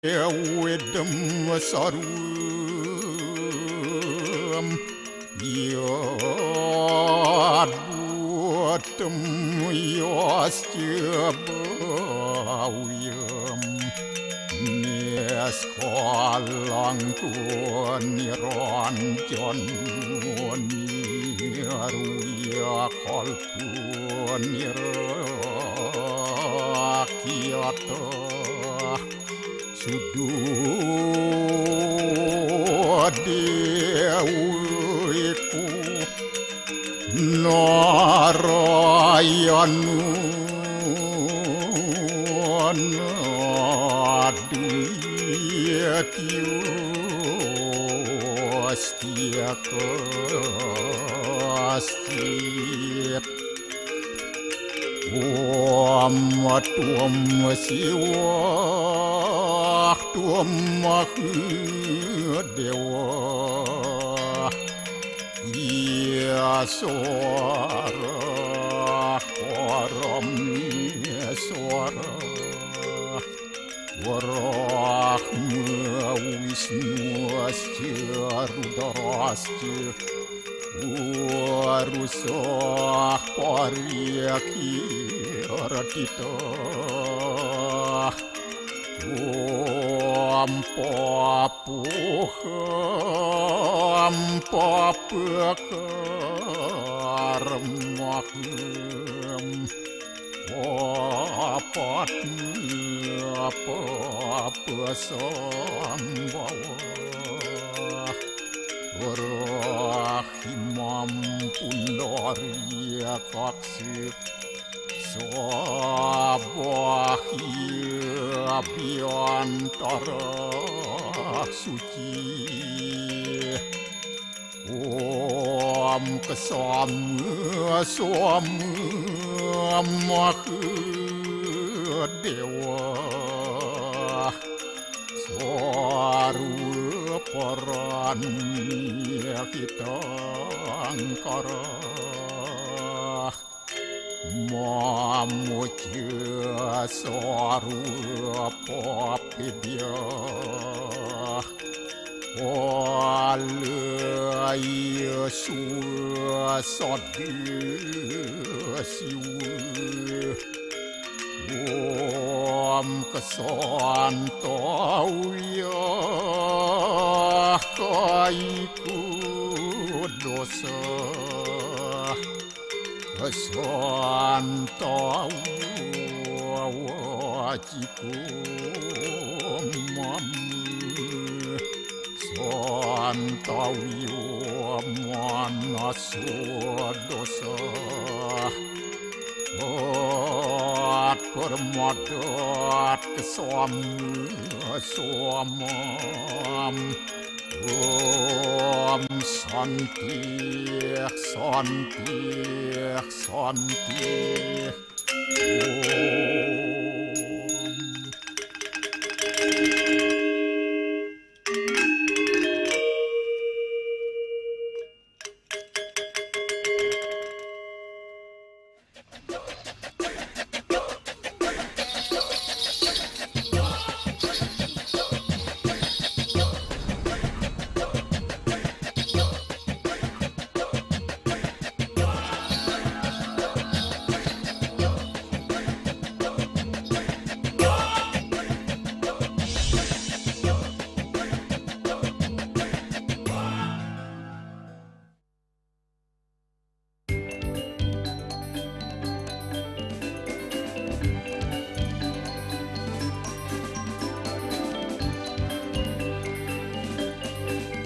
Wedem sarum yad buatem yasjabawiyam nes kolang niranjan niruya kalpun nirakyata Sudu dewiku Narayanu Nadiyatyu Astiakastit Tuam siwah Tuam dewa Iya suara Koram suara Warahma Wisnu asca Rudrasca Warusah Pariyakirtita Ampapuham apa sambawa Rahimam pundaria kaksi Sabahia biantara suci Om kesama dewa Swaru parani kita angkara Mamuja swaru papidya Walaya suasadi siwa Om kesantauya kaiku dosa Kesantauya wajiku mamu Santauya manasu dosa Permadat kesamam Om Santi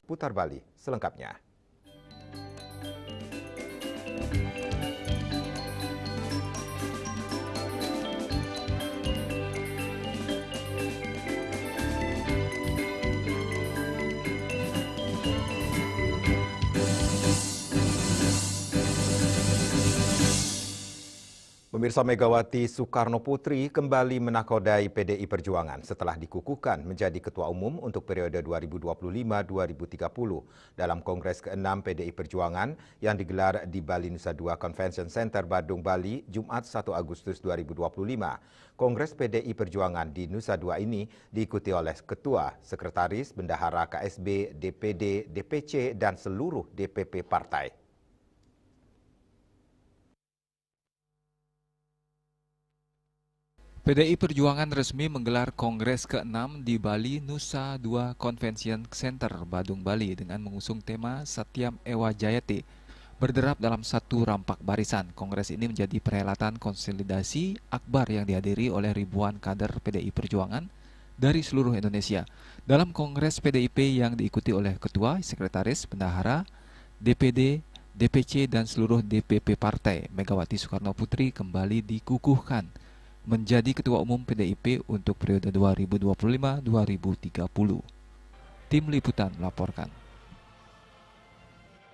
Putar Bali selengkapnya. Pemirsa, Megawati Soekarno Putri kembali menakodai PDI Perjuangan setelah dikukuhkan menjadi Ketua Umum untuk periode 2025-2030 dalam Kongres ke-6 PDI Perjuangan yang digelar di Bali Nusa Dua Convention Center, Badung, Bali, Jumat 1 Agustus 2025. Kongres PDI Perjuangan di Nusa Dua ini diikuti oleh Ketua, Sekretaris, Bendahara KSB, DPD, DPC, dan seluruh DPP partai. PDI Perjuangan resmi menggelar Kongres ke-6 di Bali Nusa Dua Convention Center, Badung, Bali dengan mengusung tema Satyam Ewa Jayate, berderap dalam satu rampak barisan. Kongres ini menjadi perhelatan konsolidasi akbar yang dihadiri oleh ribuan kader PDI Perjuangan dari seluruh Indonesia. Dalam Kongres PDIP yang diikuti oleh Ketua, Sekretaris, Bendahara, DPD, DPC, dan seluruh DPP partai, Megawati Soekarno Putri kembali dikukuhkan menjadi Ketua Umum PDIP untuk periode 2025-2030. Tim Liputan melaporkan.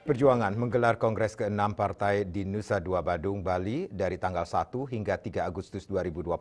Perjuangan menggelar Kongres ke-6 partai di Nusa Dua, Badung, Bali dari tanggal 1 hingga 3 Agustus 2025.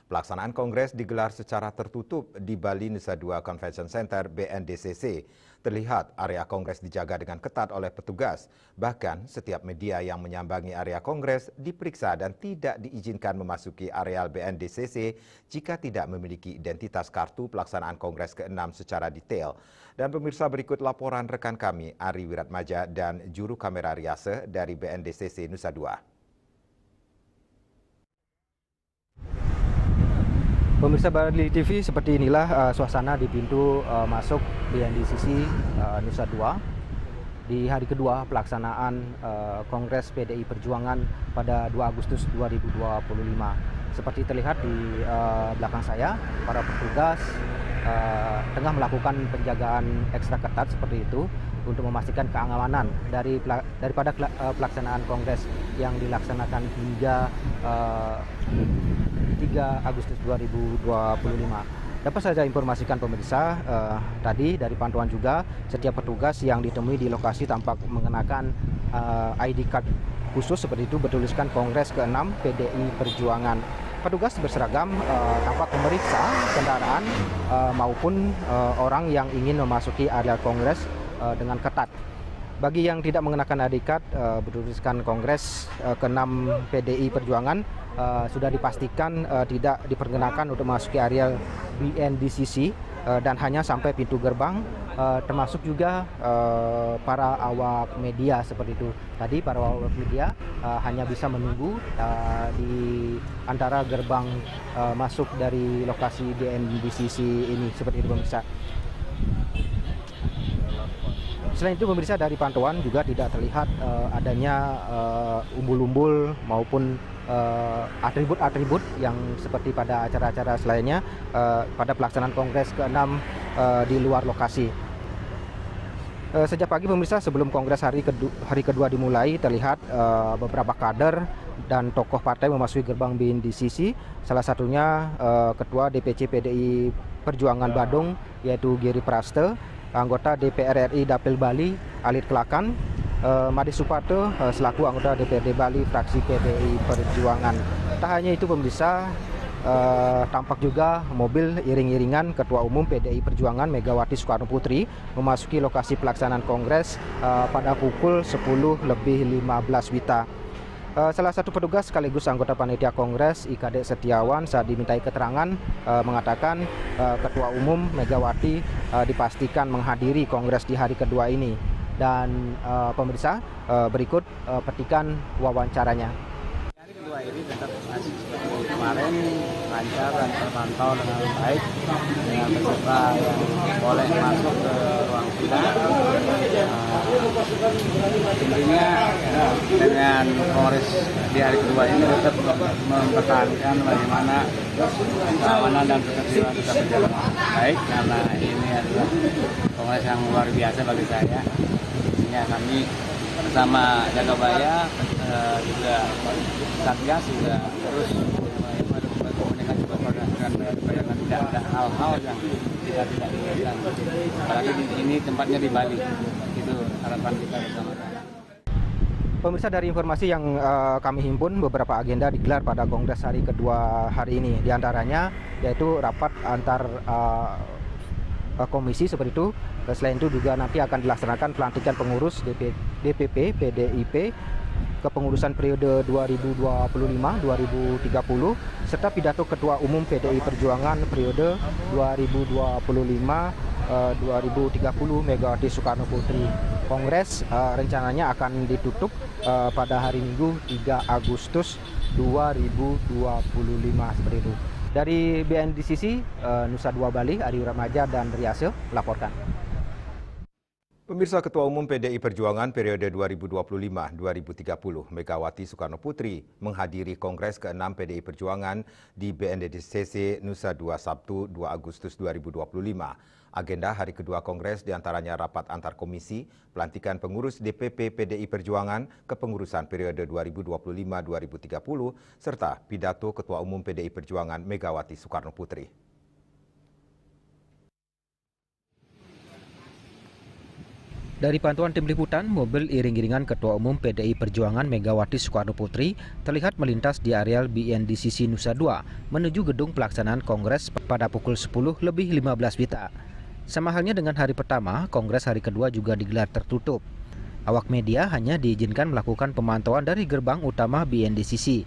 Pelaksanaan Kongres digelar secara tertutup di Bali Nusa Dua Convention Center BNDCC. Terlihat area Kongres dijaga dengan ketat oleh petugas. Bahkan setiap media yang menyambangi area Kongres diperiksa dan tidak diizinkan memasuki areal BNDCC jika tidak memiliki identitas kartu pelaksanaan Kongres ke-6 secara detail. Dan pemirsa, berikut laporan rekan kami Ari Wiratmaja dan juru kamera Riase dari BNDCC Nusa Dua. Pemirsa Bali TV, seperti inilah suasana di pintu masuk BNDCC Nusa Dua di hari kedua pelaksanaan Kongres PDI Perjuangan pada 2 Agustus 2025. Seperti terlihat di belakang saya, para petugas tengah melakukan penjagaan ekstra ketat seperti itu untuk memastikan keamanan daripada pelaksanaan Kongres yang dilaksanakan hingga 3 Agustus 2025. Dapat saya informasikan pemirsa, tadi dari pantauan juga setiap petugas yang ditemui di lokasi tampak mengenakan ID card khusus seperti itu bertuliskan Kongres ke-6 PDI Perjuangan. Petugas berseragam tampak memeriksa kendaraan maupun orang yang ingin memasuki area Kongres dengan ketat. Bagi yang tidak mengenakan ID card bertuliskan Kongres ke-6 PDI Perjuangan sudah dipastikan tidak diperkenakan untuk memasuki area BNDCC dan hanya sampai pintu gerbang, termasuk juga para awak media seperti itu. Tadi para awak media hanya bisa menunggu di antara gerbang masuk dari lokasi BNDCC ini seperti itu pemirsa. Selain itu pemirsa, dari pantauan juga tidak terlihat adanya umbul-umbul maupun atribut-atribut yang seperti pada acara-acara selainnya pada pelaksanaan Kongres ke-6 di luar lokasi. Sejak pagi pemirsa, sebelum Kongres hari kedua dimulai, terlihat beberapa kader dan tokoh partai memasuki gerbang BNDCC. Salah satunya Ketua DPC PDI Perjuangan Badung, yaitu Giri Praste, anggota DPR RI Dapil Bali Alit Kelakan, Made Suparto selaku anggota DPRD Bali fraksi PDI Perjuangan. Tak hanya itu pemirsa, tampak juga mobil iring-iringan Ketua Umum PDI Perjuangan Megawati Soekarno Putri memasuki lokasi pelaksanaan Kongres pada pukul 10:15 WITA. Salah satu petugas sekaligus anggota panitia Kongres IKD Setiawan saat dimintai keterangan mengatakan Ketua Umum Megawati dipastikan menghadiri Kongres di hari kedua ini. Dan pemirsa, berikut petikan wawancaranya. Hari kedua ini tetap masih seperti kemarin, lancar dan terpantau dengan baik dengan peserta yang boleh masuk ke ruang sidang. Intinya dengan Kongres di hari kedua ini tetap mempertahankan bagaimana keamanan dan ketertiban tetap berjalan baik, karena ini adalah Kongres yang luar biasa bagi saya. Kami bersama Jagabaya juga Satgas juga terus berkomunikasi dengan tidak ada hal-hal yang tidak diinginkan. Apalagi di ini tempatnya di Bali, itu harapan kita bersama. Pemirsa, dari informasi yang kami himpun, beberapa agenda digelar pada Kongres hari kedua hari ini. Di antaranya yaitu rapat antar komisi seperti itu. Selain itu juga nanti akan dilaksanakan pelantikan pengurus DPP PDIP kepengurusan periode 2025-2030 serta pidato Ketua Umum PDI Perjuangan periode 2025-2030 Megawati Soekarno Putri. Kongres rencananya akan ditutup pada hari Minggu 3 Agustus 2025 seperti itu. Dari BNDCC Nusa Dua Bali, Ari Ramaja dan Riase melaporkan. Pemirsa, Ketua Umum PDI Perjuangan periode 2025-2030 Megawati Soekarno Putri menghadiri Kongres ke-6 PDI Perjuangan di BNDCC Nusa Dua Sabtu 2 Agustus 2025. Agenda hari kedua Kongres diantaranya rapat antar komisi, pelantikan pengurus DPP PDI Perjuangan kepengurusan periode 2025-2030, serta pidato Ketua Umum PDI Perjuangan Megawati Soekarno Putri. Dari pantauan tim liputan, mobil iring-iringan Ketua Umum PDI Perjuangan Megawati Soekarno Putri terlihat melintas di areal BNDCC Nusa Dua menuju gedung pelaksanaan Kongres pada pukul 10:15 WITA. Sama halnya dengan hari pertama, Kongres hari kedua juga digelar tertutup. Awak media hanya diizinkan melakukan pemantauan dari gerbang utama BNDCC.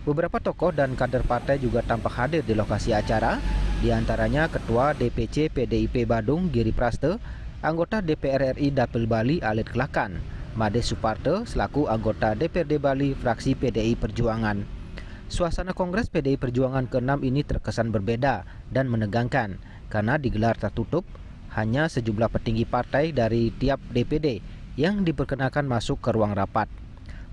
Beberapa tokoh dan kader partai juga tampak hadir di lokasi acara, di antaranya Ketua DPC PDIP Badung Giri Praste, anggota DPR RI Dapil Bali Alit Kelakan, Made Suparte selaku anggota DPRD Bali fraksi PDI Perjuangan. Suasana Kongres PDI Perjuangan ke-6 ini terkesan berbeda dan menegangkan karena digelar tertutup, hanya sejumlah petinggi partai dari tiap DPD yang diperkenakan masuk ke ruang rapat.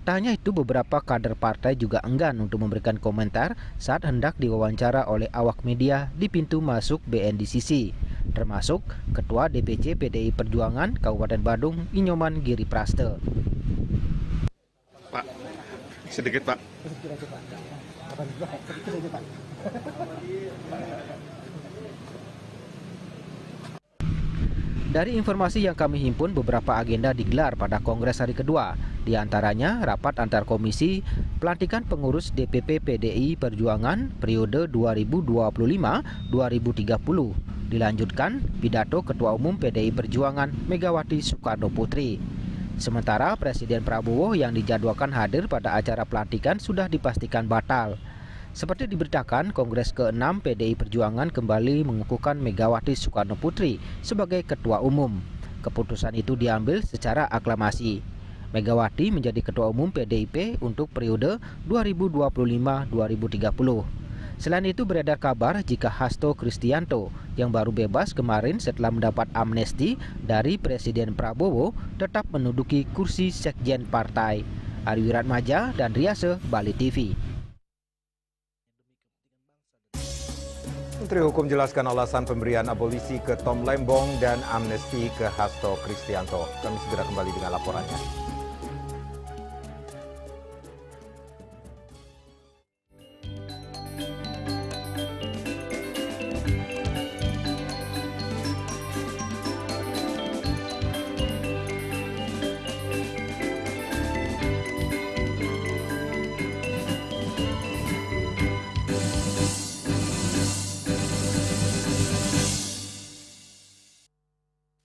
Tak hanya itu, beberapa kader partai juga enggan untuk memberikan komentar saat hendak diwawancara oleh awak media di pintu masuk BNDCC, termasuk Ketua DPC PDI Perjuangan Kabupaten Badung Inyoman Giri Praste. Pak, sedikit Pak. Dari informasi yang kami himpun, beberapa agenda digelar pada Kongres hari kedua. Di antaranya rapat antar komisi, pelantikan pengurus DPP PDI Perjuangan periode 2025-2030. Dilanjutkan pidato Ketua Umum PDI Perjuangan Megawati Soekarno Putri. Sementara Presiden Prabowo yang dijadwalkan hadir pada acara pelantikan sudah dipastikan batal. Seperti diberitakan, Kongres ke-6 PDI Perjuangan kembali mengukuhkan Megawati Soekarno Putri sebagai Ketua Umum. Keputusan itu diambil secara aklamasi. Megawati menjadi Ketua Umum PDIP untuk periode 2025-2030. Selain itu beredar kabar jika Hasto Kristianto yang baru bebas kemarin setelah mendapat amnesti dari Presiden Prabowo tetap menduduki kursi Sekjen Partai. Ari Wiratmaja dan Riase, Bali TV. Menteri Hukum jelaskan alasan pemberian abolisi ke Tom Lembong dan amnesti ke Hasto Kristianto. Kami segera kembali dengan laporannya.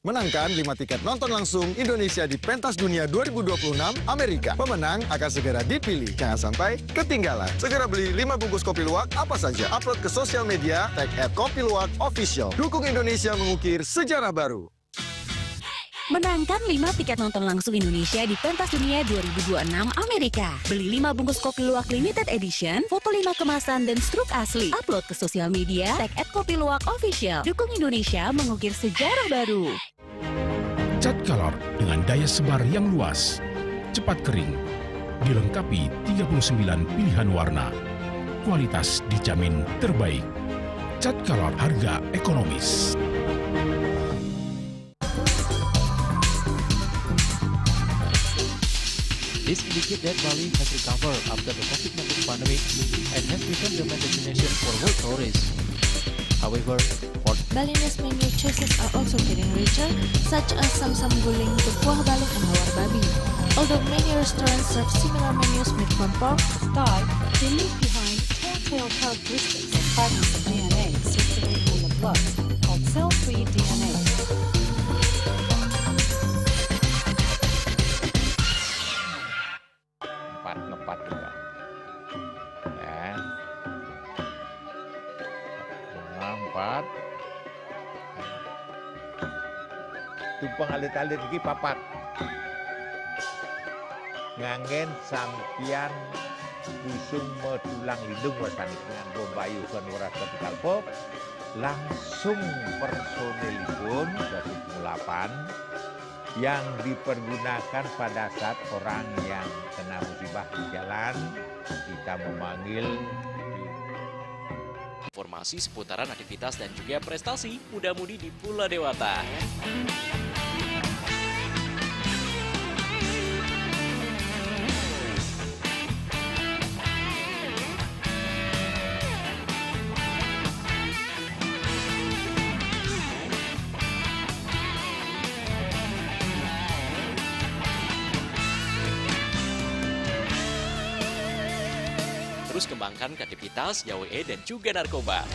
Menangkan 5 tiket nonton langsung Indonesia di Pentas Dunia 2026 Amerika. Pemenang akan segera dipilih. Jangan sampai ketinggalan. Segera beli 5 bungkus kopi luwak apa saja. Upload ke sosial media, tag @kopiluwakofficial. Dukung Indonesia mengukir sejarah baru. Menangkan 5 tiket nonton langsung Indonesia di Pentas Dunia 2026 Amerika. Beli 5 bungkus kopi luwak limited edition, foto 5 kemasan dan struk asli. Upload ke sosial media, tag @kopiluwakofficial. Dukung Indonesia mengukir sejarah baru. Cat color dengan daya sebar yang luas, cepat kering, dilengkapi 39 pilihan warna. Kualitas dijamin terbaik. Cat color harga ekonomis. This indicates that Bali has recovered after the COVID-19 pandemic and has become the main destination for world tourists. However, for Balinese menu choices are also getting richer, such as samsam guling, tupuah balung, and lawar babi. Although many restaurants serve similar menus made from pork, Thai, they leave behind telltale characteristics and fragments of DNA circulating in the blood, called cell-free DNA. Ngepat juga. Ya. Empat. Tumpang alit-alit lagi papat. Ngangen sampian usung metulang lindung wasanik dengan bombayu kan waras ketikal pop. Langsung personelipun 108 yang dipergunakan pada saat orang yang kena musibah di jalan, kita memanggil. Informasi seputaran aktivitas dan juga prestasi muda-mudi di Pulau Dewata. Terus kembangkan kreativitas, YWE, dan juga narkoba.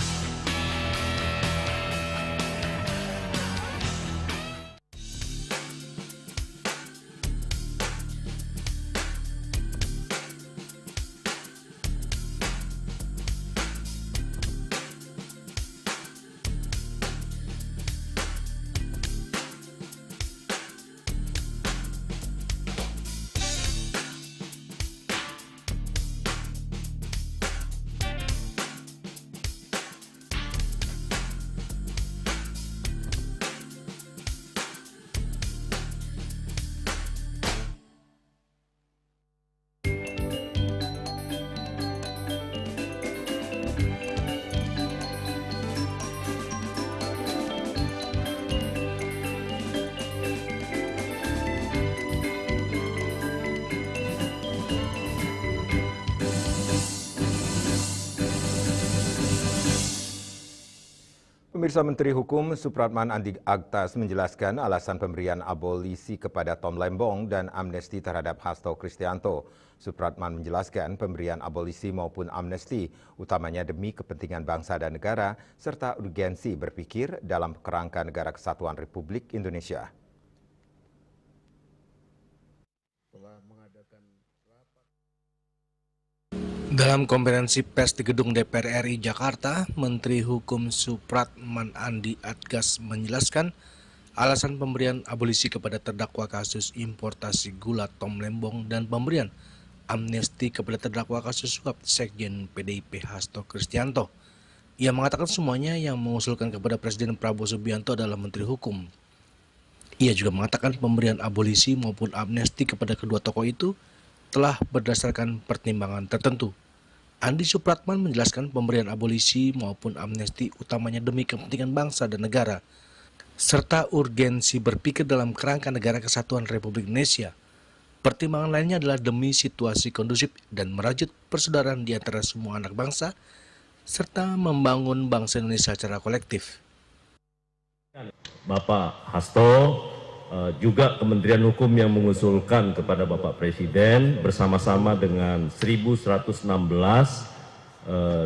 Pemirsa, Menteri Hukum Supratman Andi Aktas menjelaskan alasan pemberian abolisi kepada Tom Lembong dan amnesti terhadap Hasto Kristianto. Supratman menjelaskan pemberian abolisi maupun amnesti utamanya demi kepentingan bangsa dan negara serta urgensi berpikir dalam kerangka Negara Kesatuan Republik Indonesia. Dalam konferensi pers di Gedung DPR RI Jakarta, Menteri Hukum Supratman Andi Aktas menjelaskan alasan pemberian abolisi kepada terdakwa kasus importasi gula Tom Lembong dan pemberian amnesti kepada terdakwa kasus suap Sekjen PDIP Hasto Kristianto. Ia mengatakan semuanya yang mengusulkan kepada Presiden Prabowo Subianto adalah Menteri Hukum. Ia juga mengatakan pemberian abolisi maupun amnesti kepada kedua tokoh itu telah berdasarkan pertimbangan tertentu. Andi Supratman menjelaskan pemberian abolisi maupun amnesti utamanya demi kepentingan bangsa dan negara, serta urgensi berpikir dalam kerangka Negara Kesatuan Republik Indonesia. Pertimbangan lainnya adalah demi situasi kondusif dan merajut persaudaraan di antara semua anak bangsa, serta membangun bangsa Indonesia secara kolektif. Bapak Hasto, juga Kementerian Hukum yang mengusulkan kepada Bapak Presiden bersama-sama dengan 1116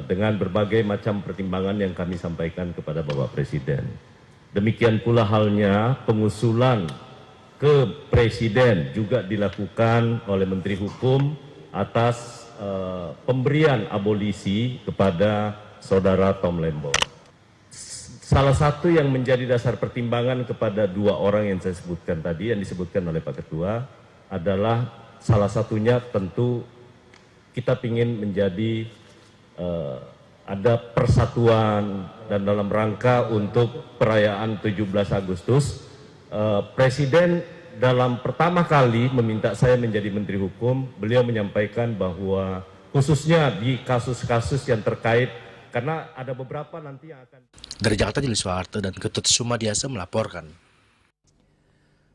dengan berbagai macam pertimbangan yang kami sampaikan kepada Bapak Presiden. Demikian pula halnya pengusulan ke Presiden juga dilakukan oleh Menteri Hukum atas pemberian abolisi kepada Saudara Tom Lembong. Salah satu yang menjadi dasar pertimbangan kepada dua orang yang saya sebutkan tadi, yang disebutkan oleh Pak Ketua, adalah salah satunya tentu kita ingin menjadi ada persatuan dan dalam rangka untuk perayaan 17 Agustus, Presiden dalam pertama kali meminta saya menjadi Menteri Hukum, beliau menyampaikan bahwa khususnya di kasus-kasus yang terkait, karena ada beberapa nanti yang akan... Dari Jakarta, Julius Soeharto dan Ketut Sumadiasa melaporkan.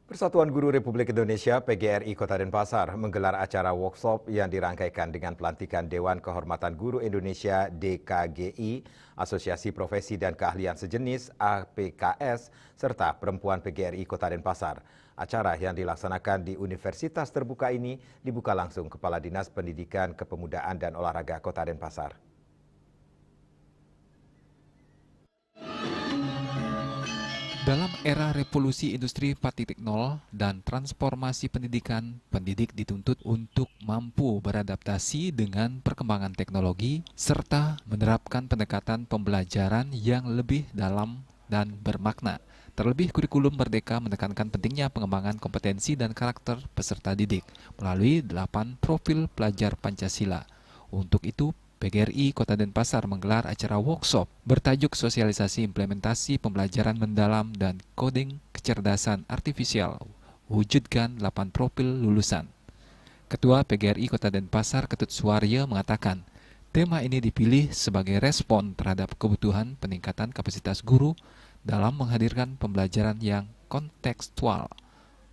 Persatuan Guru Republik Indonesia PGRI Kota Denpasar menggelar acara workshop yang dirangkaikan dengan pelantikan Dewan Kehormatan Guru Indonesia DKGI, Asosiasi Profesi dan Keahlian Sejenis APKS, serta Perempuan PGRI Kota Denpasar. Acara yang dilaksanakan di Universitas Terbuka ini dibuka langsung Kepala Dinas Pendidikan, Kepemudaan dan Olahraga Kota Denpasar. Dalam era revolusi industri 4.0 dan transformasi pendidikan, pendidik dituntut untuk mampu beradaptasi dengan perkembangan teknologi serta menerapkan pendekatan pembelajaran yang lebih dalam dan bermakna. Terlebih kurikulum Merdeka menekankan pentingnya pengembangan kompetensi dan karakter peserta didik melalui 8 profil pelajar Pancasila. Untuk itu, PGRI Kota Denpasar menggelar acara workshop bertajuk Sosialisasi Implementasi Pembelajaran Mendalam dan Coding Kecerdasan Artifisial, wujudkan 8 profil lulusan. Ketua PGRI Kota Denpasar Ketut Suwaryo mengatakan, tema ini dipilih sebagai respon terhadap kebutuhan peningkatan kapasitas guru dalam menghadirkan pembelajaran yang kontekstual,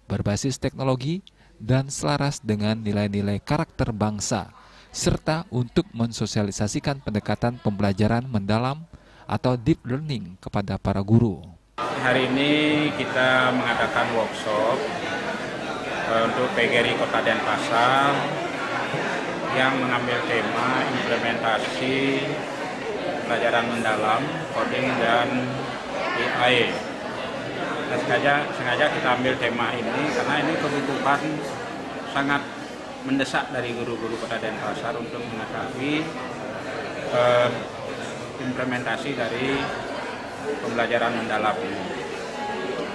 berbasis teknologi, dan selaras dengan nilai-nilai karakter bangsa, serta untuk mensosialisasikan pendekatan pembelajaran mendalam atau deep learning kepada para guru. Hari ini kita mengadakan workshop untuk PGRI Kota Denpasar yang mengambil tema implementasi pelajaran mendalam, coding dan AI. Dan sengaja kita ambil tema ini karena ini kebutuhan sangat mendesak dari guru-guru Kota Denpasar untuk mengetahui implementasi dari pembelajaran mendalam ini.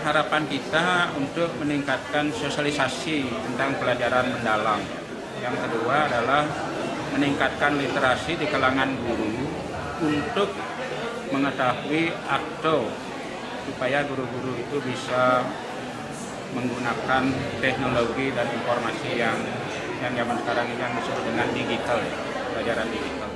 Harapan kita untuk meningkatkan sosialisasi tentang pelajaran mendalam. Yang kedua adalah meningkatkan literasi di kalangan guru untuk mengetahui akto supaya guru-guru itu bisa menggunakan teknologi dan informasi yang zaman sekarang ini yang disebut dengan digital, pelajaran digital.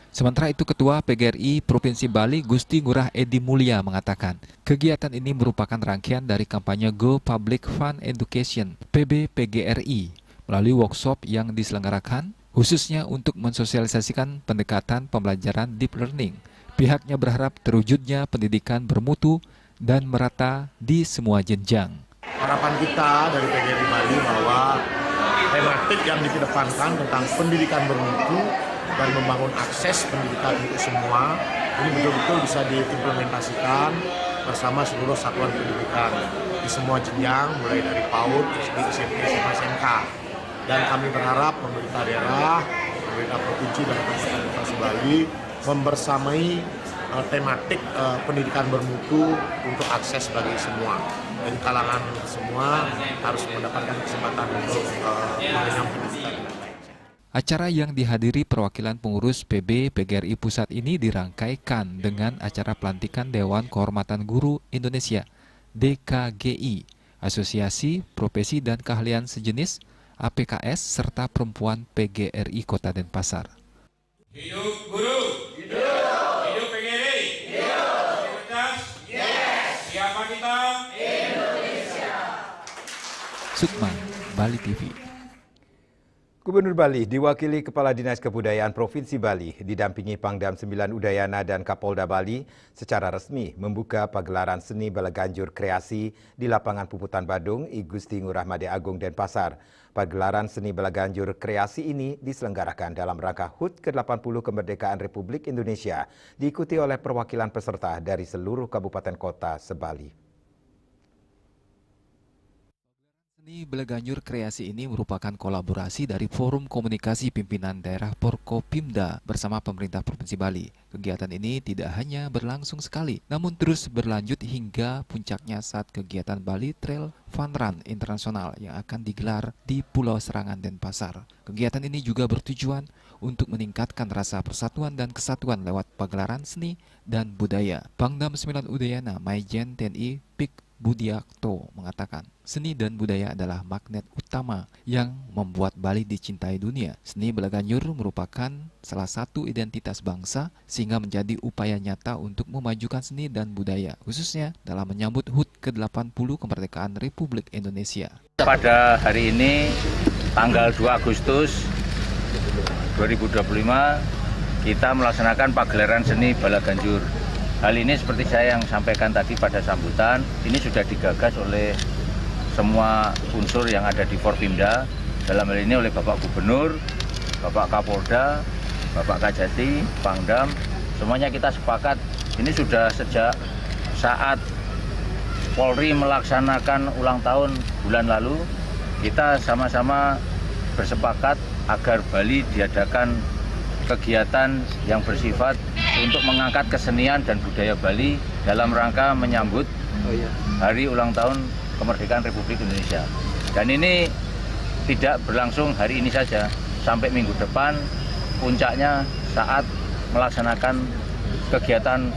Sementara itu, Ketua PGRI Provinsi Bali Gusti Ngurah Edi Mulia mengatakan, kegiatan ini merupakan rangkaian dari kampanye Go Public Fund Education PB PGRI melalui workshop yang diselenggarakan khususnya untuk mensosialisasikan pendekatan pembelajaran deep learning. Pihaknya berharap terwujudnya pendidikan bermutu dan merata di semua jenjang. Harapan kita dari PGRI Bali bahwa tematik yang dikedepankan tentang pendidikan bermutu dan membangun akses pendidikan untuk semua ini betul-betul bisa diimplementasikan bersama seluruh satuan pendidikan di semua jenjang mulai dari PAUD, SD, SMP, SMA, SMK. Dan kami berharap pemerintah daerah, pemerintah provinsi dan Kabupaten Bali membersamai tematik pendidikan bermutu untuk akses bagi semua. Dan kalangan semua harus mendapatkan kesempatan untuk mengenyam pendidikan. Acara yang dihadiri perwakilan pengurus PB PGRI Pusat ini dirangkaikan dengan acara pelantikan Dewan Kehormatan Guru Indonesia DKGI, Asosiasi Profesi dan Keahlian Sejenis APKS, serta Perempuan PGRI Kota Denpasar. Hidup guru! Hidup! Hidup PGRI! Hidup! Cerdas? Yes! Siapa kita? Indonesia! Sukman, Bali TV. Gubernur Bali diwakili Kepala Dinas Kebudayaan Provinsi Bali didampingi Pangdam 9 Udayana dan Kapolda Bali secara resmi membuka pagelaran seni Balaganjur Kreasi di lapangan Puputan Badung I Gusti Ngurah Made Agung Denpasar. Pagelaran seni Balaganjur Kreasi ini diselenggarakan dalam rangka HUT ke-80 Kemerdekaan Republik Indonesia, diikuti oleh perwakilan peserta dari seluruh kabupaten kota se-Bali. Seni Balaganjur Kreasi ini merupakan kolaborasi dari Forum Komunikasi Pimpinan Daerah Porkopimda bersama pemerintah Provinsi Bali. Kegiatan ini tidak hanya berlangsung sekali, namun terus berlanjut hingga puncaknya saat kegiatan Bali Trail Fun Run Internasional yang akan digelar di Pulau Serangan Denpasar. Kegiatan ini juga bertujuan untuk meningkatkan rasa persatuan dan kesatuan lewat pagelaran seni dan budaya. Pangdam 9 Udayana Maijen TNI Pik Budiakto mengatakan, seni dan budaya adalah magnet utama yang membuat Bali dicintai dunia. Seni Belaganjur merupakan salah satu identitas bangsa sehingga menjadi upaya nyata untuk memajukan seni dan budaya, khususnya dalam menyambut HUT ke-80 kemerdekaan Republik Indonesia. Pada hari ini, tanggal 2 Agustus 2025, kita melaksanakan pagelaran seni Belaganjur. Hal ini seperti saya yang sampaikan tadi pada sambutan, ini sudah digagas oleh semua unsur yang ada di Forpimda, dalam hal ini oleh Bapak Gubernur, Bapak Kapolda, Bapak Kajati, Pangdam, semuanya kita sepakat. Ini sudah sejak saat Polri melaksanakan ulang tahun bulan lalu, kita sama-sama bersepakat agar Bali diadakan kegiatan yang bersifat untuk mengangkat kesenian dan budaya Bali dalam rangka menyambut hari ulang tahun kemerdekaan Republik Indonesia. Dan ini tidak berlangsung hari ini saja, sampai minggu depan puncaknya saat melaksanakan kegiatan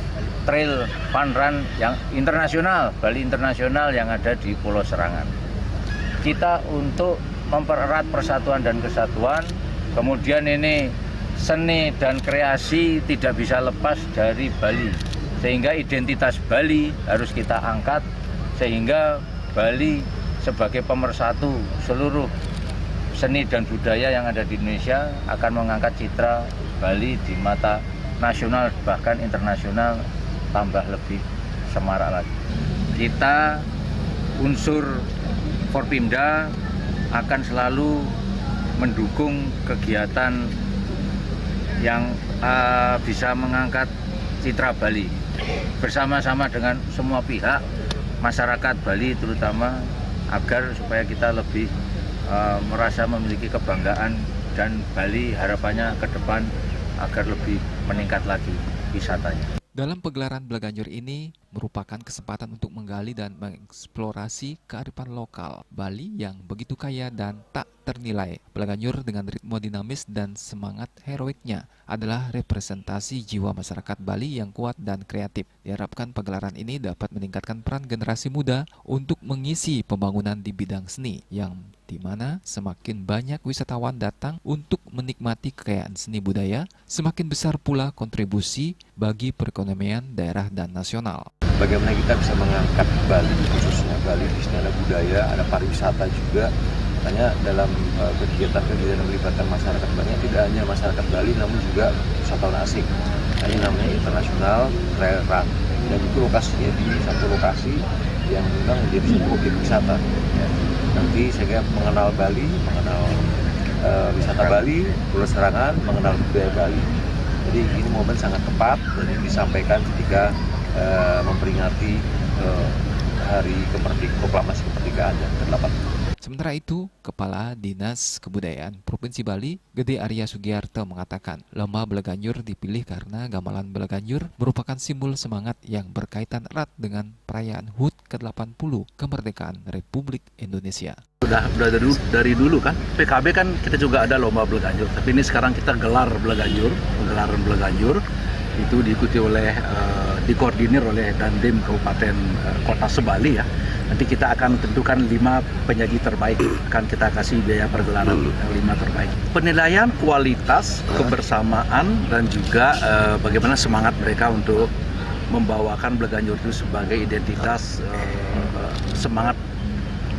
trail fun run yang internasional, Bali Internasional yang ada di Pulau Serangan. Kita untuk mempererat persatuan dan kesatuan, kemudian ini seni dan kreasi tidak bisa lepas dari Bali, sehingga identitas Bali harus kita angkat, sehingga Bali sebagai pemersatu seluruh seni dan budaya yang ada di Indonesia akan mengangkat citra Bali di mata nasional bahkan internasional tambah lebih semarak lagi. Kita unsur Forpimda akan selalu mendukung kegiatan yang bisa mengangkat citra Bali bersama-sama dengan semua pihak, masyarakat Bali terutama, agar supaya kita lebih merasa memiliki kebanggaan dan Bali harapannya ke depan agar lebih meningkat lagi wisatanya. Dalam pegelaran Belaganjur ini merupakan kesempatan untuk menggali dan mengeksplorasi kearifan lokal Bali yang begitu kaya dan tak ternilai. Belaganjur dengan ritme dinamis dan semangat heroiknya adalah representasi jiwa masyarakat Bali yang kuat dan kreatif. Diharapkan pegelaran ini dapat meningkatkan peran generasi muda untuk mengisi pembangunan di bidang seni, yang di mana semakin banyak wisatawan datang untuk menikmati kekayaan seni budaya, semakin besar pula kontribusi bagi perekonomian daerah dan nasional. Bagaimana kita bisa mengangkat Bali, khususnya Bali di sini ada budaya, ada pariwisata juga. Makanya dalam kegiatan-kegiatan yang melibatkan masyarakat Bali, tidak hanya masyarakat Bali namun juga wisatawan asing. Ini namanya internasional trail run, dan itu lokasinya di satu lokasi yang memang menjadi satu objek wisata. Ya. Nanti saya mengenal Bali, mengenal wisata Bali, Pulau Serangan, mengenal budaya Bali. Jadi ini momen sangat tepat dan ini disampaikan ketika memperingati hari proklamasi kemerdekaan yang ke-80. Sementara itu, Kepala Dinas Kebudayaan Provinsi Bali, Gede Arya Sugiarto mengatakan, lomba Belaganjur dipilih karena gamelan Belaganjur merupakan simbol semangat yang berkaitan erat dengan perayaan HUT ke-80 kemerdekaan Republik Indonesia. Udah dari dulu kan, PKB kan kita juga ada lomba Belaganjur, tapi ini sekarang kita gelar Belaganjur, penggelaran Belaganjur itu diikuti oleh dikoordinir oleh Dandim Kabupaten Kota Sebali ya. Nanti kita akan tentukan 5 penyaji terbaik, akan kita kasih biaya pergelaran 5 terbaik. Penilaian kualitas, kebersamaan, dan juga bagaimana semangat mereka untuk membawakan Belaganjur itu sebagai identitas semangat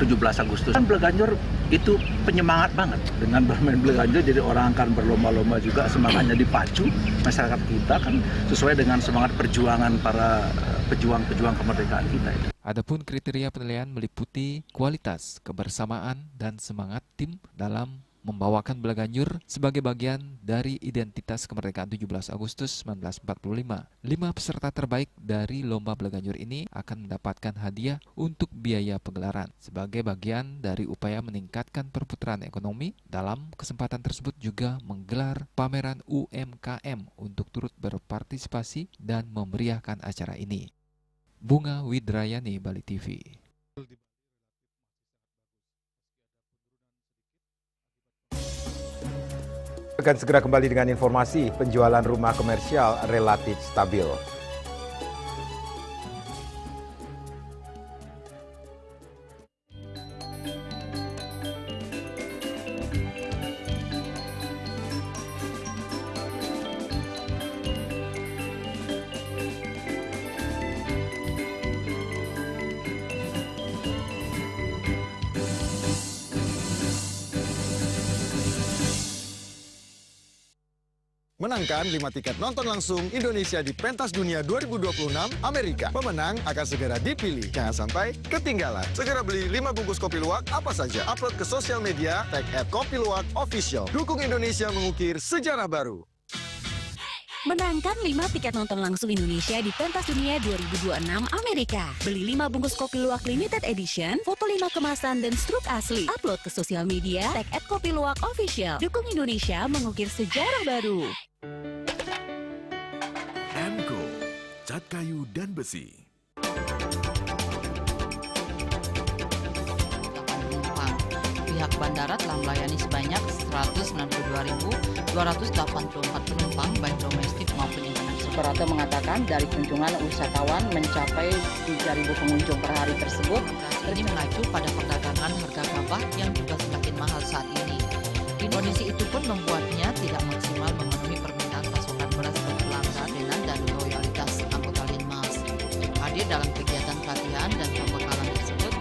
17 Agustus. Kan Belaganjur itu penyemangat banget. Dengan bermain Belaganjur jadi orang akan berlomba-lomba juga, semangatnya dipacu. Masyarakat kita kan sesuai dengan semangat perjuangan para pejuang-pejuang kemerdekaan kita itu. Adapun kriteria penilaian meliputi kualitas, kebersamaan, dan semangat tim dalam membawakan Belaganjur sebagai bagian dari identitas kemerdekaan 17 Agustus 1945. 5 peserta terbaik dari lomba Belaganjur ini akan mendapatkan hadiah untuk biaya pegelaran. Sebagai bagian dari upaya meningkatkan perputaran ekonomi, dalam kesempatan tersebut juga menggelar pameran UMKM untuk turut berpartisipasi dan memeriahkan acara ini. Bunga Widrayani, Bali TV. Akan segera kembali dengan informasi penjualan rumah komersial relatif stabil. Menangkan 5 tiket nonton langsung Indonesia di Pentas Dunia 2026 Amerika. Pemenang akan segera dipilih. Jangan sampai ketinggalan. Segera beli 5 bungkus kopi luwak apa saja. Upload ke sosial media, tag @kopiluwak_official. Dukung Indonesia mengukir sejarah baru. Menangkan 5 tiket nonton langsung Indonesia di Pentas Dunia 2026 Amerika. Beli 5 bungkus kopi luwak limited edition, foto 5 kemasan dan struk asli. Upload ke sosial media, tag @kopiluwak_official. Dukung Indonesia mengukir sejarah baru. Emco, cat kayu dan besi. Pihak bandara telah melayani sebanyak 192.284 penumpang baik domestik maupun internasional. Operator mengatakan dari kunjungan wisatawan mencapai 3.000 pengunjung per hari tersebut. Ini mengacu pada perdagangan harga gabah yang juga semakin mahal saat ini. Kondisi itu pun membuatnya tidak maksimal memenuhi permintaan pasokan beras bagi pelanggan dan loyalitas anggota Linmas. Hadir dalam kegiatan pelatihan dan pembekalan tersebut,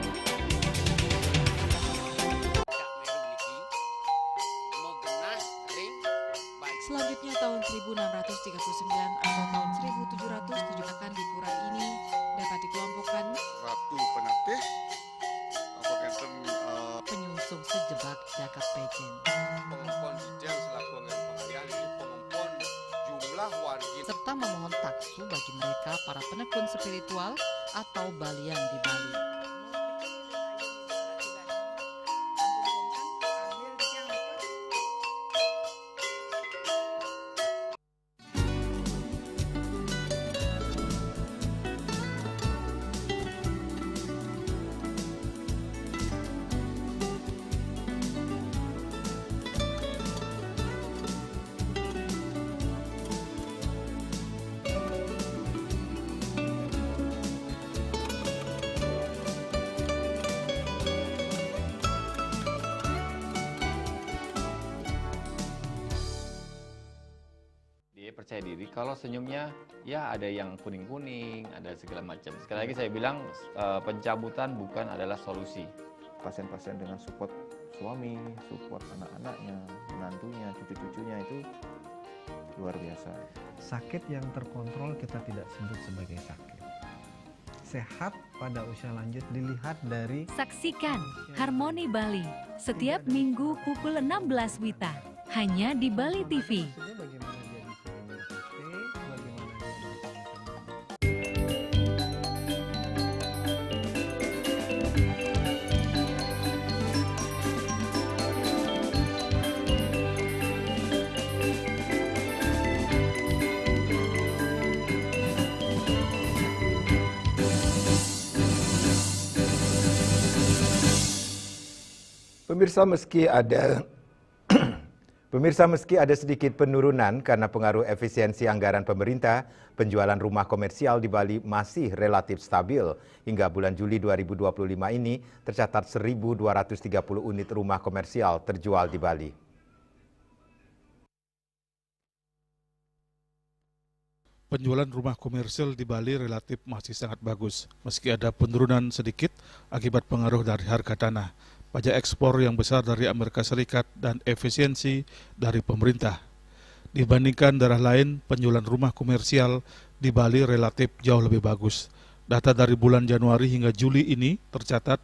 selanjutnya tahun 1639 atau tahun 1707 akan di pura ini dapat dikelompokkan Ratu Penatih penyusup sejebak jagat pejen. Pengumpul Dijen selaku pengalian pengumpul jumlah warga serta memohon taksu bagi mereka para penekun spiritual atau balian di Bali. Percaya diri kalau senyumnya ya ada yang kuning-kuning, ada segala macam. Sekali lagi saya bilang pencabutan bukan adalah solusi. Pasien-pasien dengan support suami, support anak-anaknya, menantunya, cucu-cucunya itu luar biasa. Sakit yang terkontrol kita tidak sebut sebagai sakit. Sehat pada usia lanjut dilihat dari... Saksikan Harmoni Bali setiap minggu pukul 16 WITA hanya di Bali TV. Pemirsa, meski ada sedikit penurunan karena pengaruh efisiensi anggaran pemerintah, penjualan rumah komersial di Bali masih relatif stabil. Hingga bulan Juli 2025 ini tercatat 1.230 unit rumah komersial terjual di Bali. Penjualan rumah komersial di Bali relatif masih sangat bagus, meski ada penurunan sedikit akibat pengaruh dari harga tanah, pajak ekspor yang besar dari Amerika Serikat, dan efisiensi dari pemerintah. Dibandingkan daerah lain, penjualan rumah komersial di Bali relatif jauh lebih bagus. Data dari bulan Januari hingga Juli ini tercatat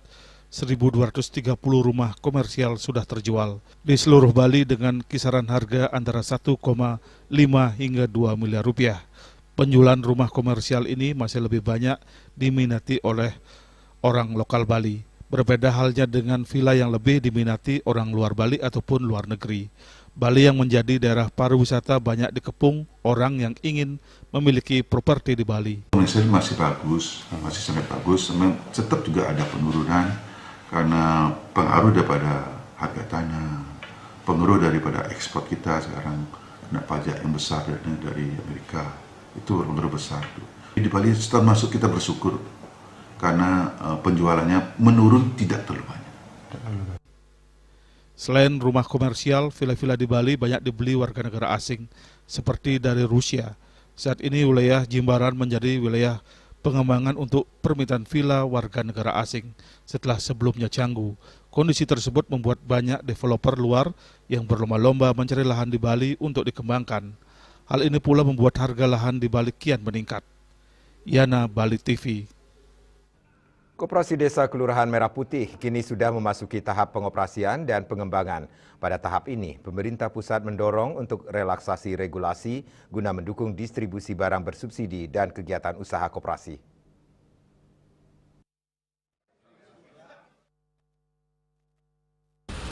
1.230 rumah komersial sudah terjual di seluruh Bali dengan kisaran harga antara 1,5 hingga 2 miliar rupiah. Penjualan rumah komersial ini masih lebih banyak diminati oleh orang lokal Bali. Berbeda halnya dengan villa yang lebih diminati orang luar Bali ataupun luar negeri. Bali yang menjadi daerah pariwisata banyak dikepung orang yang ingin memiliki properti di Bali. Komersial masih bagus, masih sangat bagus. Memang tetap juga ada penurunan karena pengaruh daripada harga tanah, pengaruh daripada ekspor kita sekarang kena pajak yang besar dari Amerika. Itu pengaruh besar. Di Bali termasuk kita bersyukur karena penjualannya menurun tidak terlalu banyak. Selain rumah komersial, villa-villa di Bali banyak dibeli warga negara asing seperti dari Rusia. Saat ini wilayah Jimbaran menjadi wilayah pengembangan untuk permintaan villa warga negara asing setelah sebelumnya Canggu. Kondisi tersebut membuat banyak developer luar yang berlomba-lomba mencari lahan di Bali untuk dikembangkan. Hal ini pula membuat harga lahan di Bali kian meningkat. Yana, Bali TV. Koperasi Desa Kelurahan Merah Putih kini sudah memasuki tahap pengoperasian dan pengembangan. Pada tahap ini, pemerintah pusat mendorong untuk relaksasi regulasi guna mendukung distribusi barang bersubsidi dan kegiatan usaha koperasi.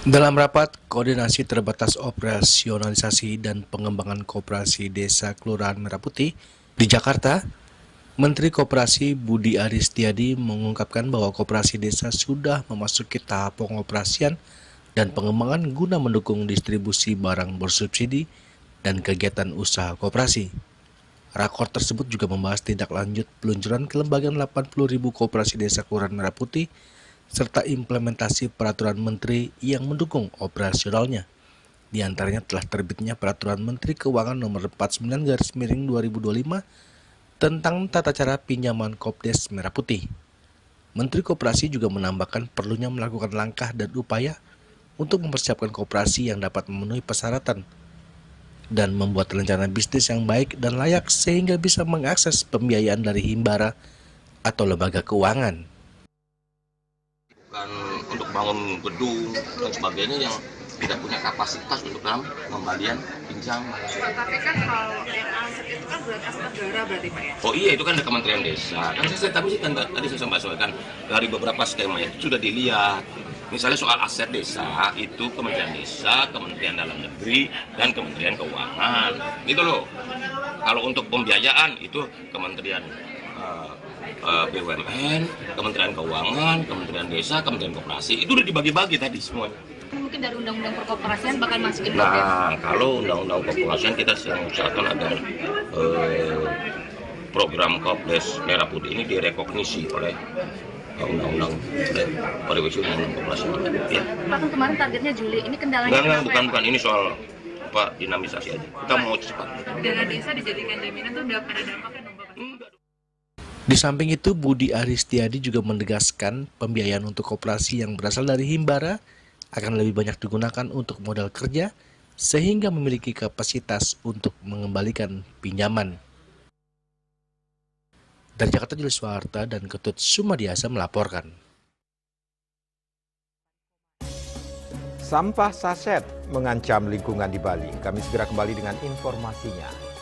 Dalam rapat koordinasi terbatas operasionalisasi dan pengembangan koperasi Desa Kelurahan Merah Putih di Jakarta, Menteri Koperasi Budi Aris Setiadi mengungkapkan bahwa koperasi desa sudah memasuki tahap pengoperasian dan pengembangan guna mendukung distribusi barang bersubsidi dan kegiatan usaha koperasi. Rakor tersebut juga membahas tindak lanjut peluncuran kelembagaan 80.000 koperasi Desa Kelurahan Merah Putih serta implementasi peraturan menteri yang mendukung operasionalnya. Di antaranya telah terbitnya Peraturan Menteri Keuangan Nomor 49/2025 tentang tata cara pinjaman Kopdes Merah Putih. Menteri Koperasi juga menambahkan perlunya melakukan langkah dan upaya untuk mempersiapkan koperasi yang dapat memenuhi persyaratan dan membuat rencana bisnis yang baik dan layak sehingga bisa mengakses pembiayaan dari himbara atau lembaga keuangan. Untuk bangun gedung dan sebagainya yang tidak punya kapasitas untuk dalam pengembalian pinjaman. Tapi kan kalau yang aset itu kan berkas negara berarti Pak ya? Oh iya, itu kan dari Kementerian Desa. Kan tadi saya sampaikan dari beberapa skema itu sudah dilihat. Misalnya soal aset desa itu Kementerian Desa, Kementerian Dalam Negeri, dan Kementerian Keuangan. Gitu loh. Kalau untuk pembiayaan itu Kementerian BUMN, Kementerian Keuangan, Kementerian Desa, Kementerian Koperasi, itu udah dibagi-bagi tadi semuanya. Mungkin dari undang-undang perkoperasian bakal masukin. Nah, kalau undang-undang perkoperasian kita sedang usahakan agar program Kopdes Merah Putih ini direkognisi oleh undang-undang perwisi undang-undang koperasi. Ya. Pak, kemarin targetnya Juli, ini kendalanya bukan ini soal dinamisasi aja. Kita mau cepat. Dana desa dijadikan jaminan tuh udah pada dampaknya dong Pak? Di samping itu, Budi Aris Setiadi juga menegaskan pembiayaan untuk koperasi yang berasal dari himbara akan lebih banyak digunakan untuk modal kerja sehingga memiliki kapasitas untuk mengembalikan pinjaman. Dari Jakarta, Julius Suharta dan Ketut Sumadiasa melaporkan. Sampah saset mengancam lingkungan di Bali. Kami segera kembali dengan informasinya.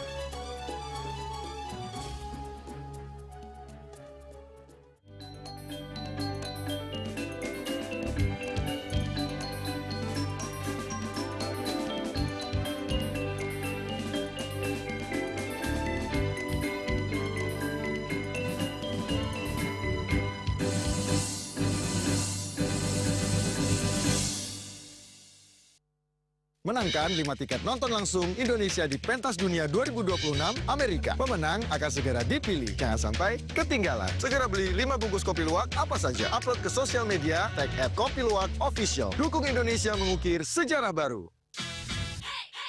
Menangkan 5 tiket nonton langsung Indonesia di Pentas Dunia 2026 Amerika. Pemenang akan segera dipilih. Jangan sampai ketinggalan. Segera beli 5 bungkus kopi luwak apa saja. Upload ke sosial media, tag @kopiluwak_official. Dukung Indonesia mengukir sejarah baru.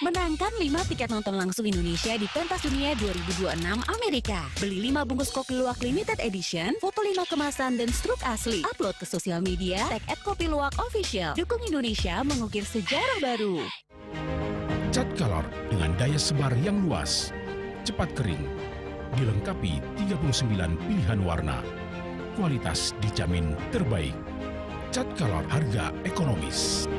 Menangkan 5 tiket nonton langsung Indonesia di Pentas Dunia 2026 Amerika. Beli 5 bungkus kopi luwak limited edition, foto 5 kemasan dan struk asli. Upload ke sosial media, tag @kopiluwak_official. Dukung Indonesia mengukir sejarah baru. Cat color dengan daya sebar yang luas, cepat kering, dilengkapi 39 pilihan warna. Kualitas dijamin terbaik. Cat color harga ekonomis.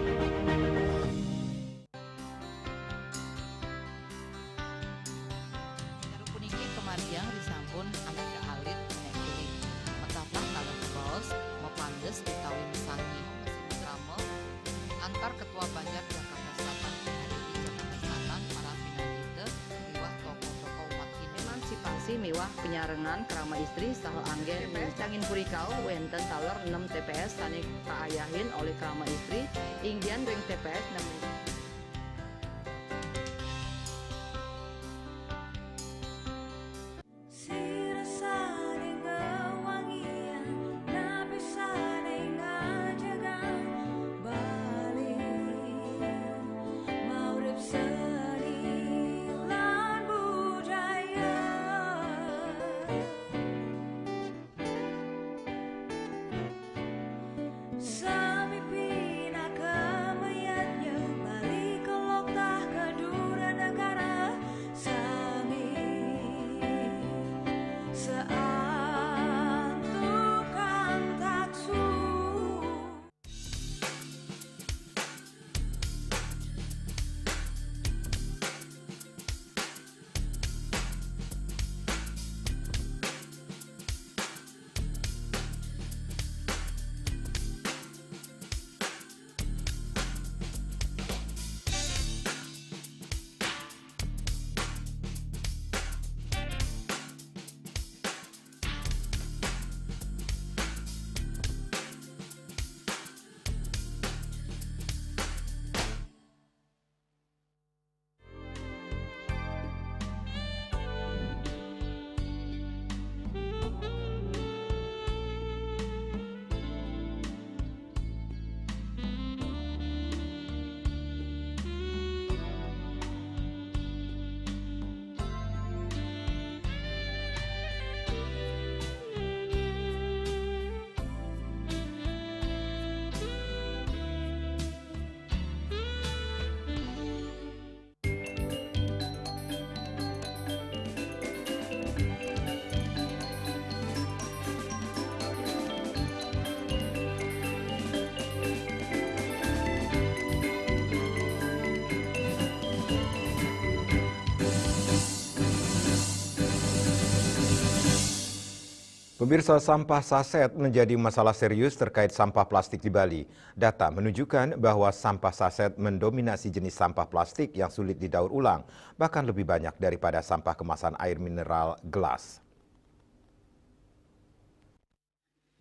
Antar Ketua Banjar Jakarta Selatan hari di Jakarta Selatan para pinangita miwah tokoh-tokoh umat Hindu emansipasi miwah penyarengan kerama istri saha anggen TPS Cangin Purikau wenten taler 6 TPS sanik kaayahin oleh kerama istri inggian ring TPS 6. Sami Pemirsa, sampah saset menjadi masalah serius terkait sampah plastik di Bali. Data menunjukkan bahwa sampah saset mendominasi jenis sampah plastik yang sulit didaur ulang, bahkan lebih banyak daripada sampah kemasan air mineral gelas.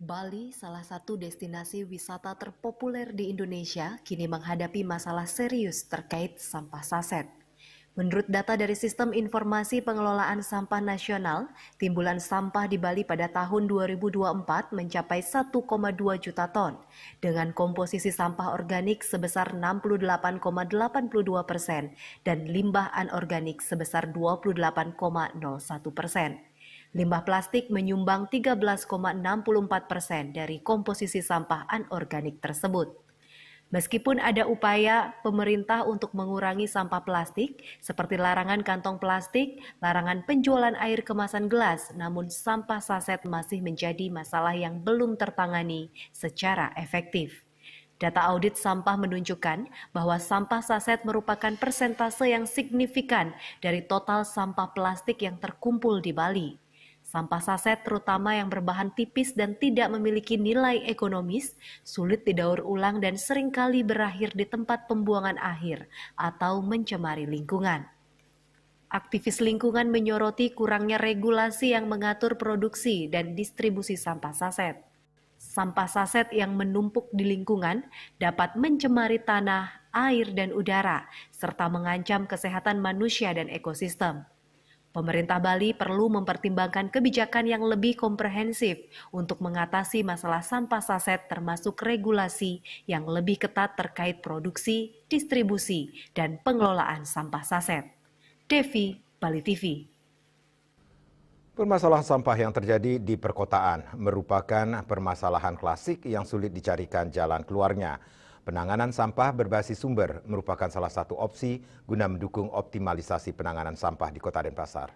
Bali, salah satu destinasi wisata terpopuler di Indonesia, kini menghadapi masalah serius terkait sampah saset. Menurut data dari Sistem Informasi Pengelolaan Sampah Nasional, timbulan sampah di Bali pada tahun 2024 mencapai 1,2 juta ton, dengan komposisi sampah organik sebesar 68,82% dan limbah anorganik sebesar 28,01%. Limbah plastik menyumbang 13,64% dari komposisi sampah anorganik tersebut. Meskipun ada upaya pemerintah untuk mengurangi sampah plastik, seperti larangan kantong plastik, larangan penjualan air kemasan gelas, namun sampah saset masih menjadi masalah yang belum tertangani secara efektif. Data audit sampah menunjukkan bahwa sampah saset merupakan persentase yang signifikan dari total sampah plastik yang terkumpul di Bali. Sampah saset terutama yang berbahan tipis dan tidak memiliki nilai ekonomis, sulit didaur ulang dan seringkali berakhir di tempat pembuangan akhir atau mencemari lingkungan. Aktivis lingkungan menyoroti kurangnya regulasi yang mengatur produksi dan distribusi sampah saset. Sampah saset yang menumpuk di lingkungan dapat mencemari tanah, air, dan udara, serta mengancam kesehatan manusia dan ekosistem. Pemerintah Bali perlu mempertimbangkan kebijakan yang lebih komprehensif untuk mengatasi masalah sampah saset termasuk regulasi yang lebih ketat terkait produksi, distribusi, dan pengelolaan sampah saset. Devi, Bali TV. Permasalahan sampah yang terjadi di perkotaan merupakan permasalahan klasik yang sulit dicarikan jalan keluarnya. Penanganan sampah berbasis sumber merupakan salah satu opsi guna mendukung optimalisasi penanganan sampah di Kota Denpasar.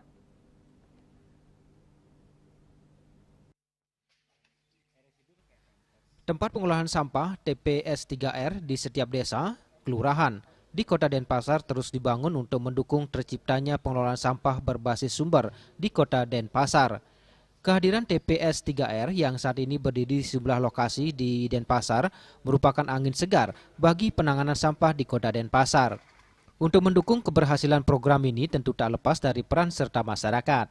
Tempat pengolahan sampah TPS 3R di setiap desa, kelurahan, di Kota Denpasar terus dibangun untuk mendukung terciptanya pengelolaan sampah berbasis sumber di Kota Denpasar. Kehadiran TPS 3R yang saat ini berdiri di sejumlah lokasi di Denpasar merupakan angin segar bagi penanganan sampah di Kota Denpasar. Untuk mendukung keberhasilan program ini tentu tak lepas dari peran serta masyarakat.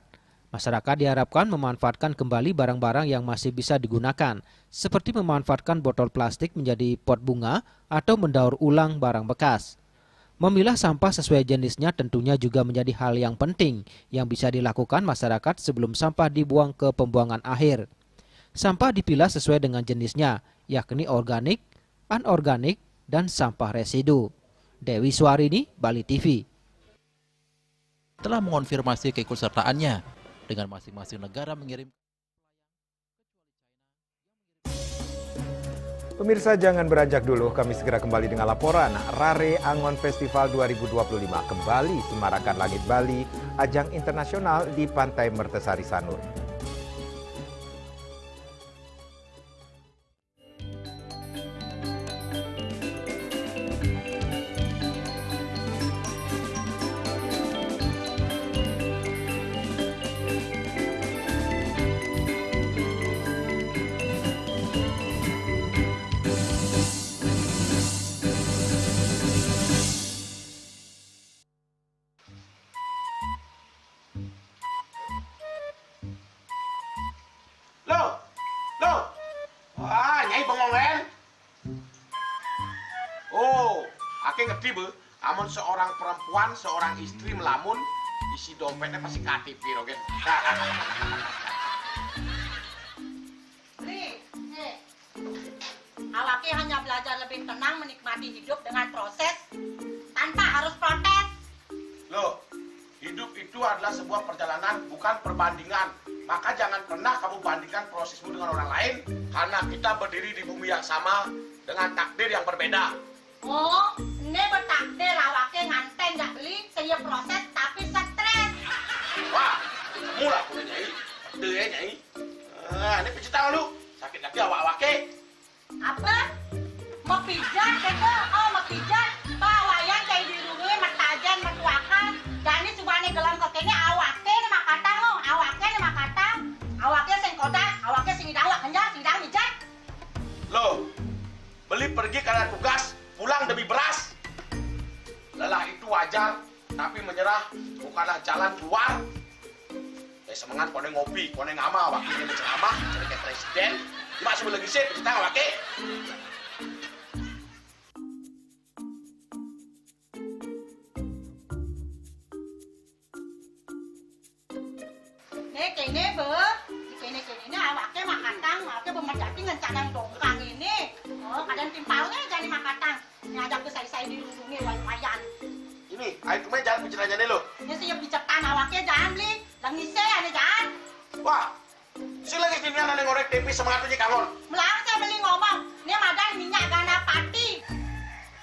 Masyarakat diharapkan memanfaatkan kembali barang-barang yang masih bisa digunakan, seperti memanfaatkan botol plastik menjadi pot bunga atau mendaur ulang barang bekas. Memilah sampah sesuai jenisnya tentunya juga menjadi hal yang penting yang bisa dilakukan masyarakat sebelum sampah dibuang ke pembuangan akhir. Sampah dipilah sesuai dengan jenisnya, yakni organik, anorganik, dan sampah residu. Dewi Suarini, Bali TV. Telah mengonfirmasi keikutsertaannya dengan masing-masing negara mengirim. Pemirsa, jangan beranjak dulu, kami segera kembali dengan laporan. Rare Angon Festival 2025 kembali semarakan langit Bali, ajang internasional di Pantai Mertesari Sanur. Amun seorang perempuan, seorang istri melamun, isi dompetnya pasti KTP, Rogen. Awake hanya belajar lebih tenang menikmati hidup dengan proses tanpa harus protes. Loh, hidup itu adalah sebuah perjalanan, bukan perbandingan. Maka jangan pernah kamu bandingkan prosesmu dengan orang lain, karena kita berdiri di bumi yang sama dengan takdir yang berbeda. Oh, ini bertakdir awake nganten gak beli, saya proses tapi stres. Wah, mula aku Nyai. Betul ya Nyai. Ini pijit tangan lu. Sakit lagi awak-awake. Apa? Mau pijat keko? Oh, mau pijat. Bawayan kayak di rumah matajan mertuakan. Dan ini subane gelam kok ini awake nih makata lo. Awake nih makata. Awake sengkoda. karena tugas, pulang demi beras. Lelah itu wajar, tapi menyerah bukanlah jalan keluar. Semangat kone ngopi, kone ngama, wakilnya berceramah, jadi kayak presiden. Cuma sebelum lagi sih, kita nggak pakai. Kene be, kene ini awaknya makatang, awaknya bermedati ngencanang dongkang ini. Oh, kadang timpalnya jadi makatang. Ngajak ke saya dirundungi wayan. Ini, ayo cuma jangan bicaranya nih lo. Ini siap dicetan awaknya jangan beli, langise ada jangan. Wah, si lagi sini ada ngorek tempe semangat aja kangon. Melarang saya beli ngomong, ini madan minyak gana pati.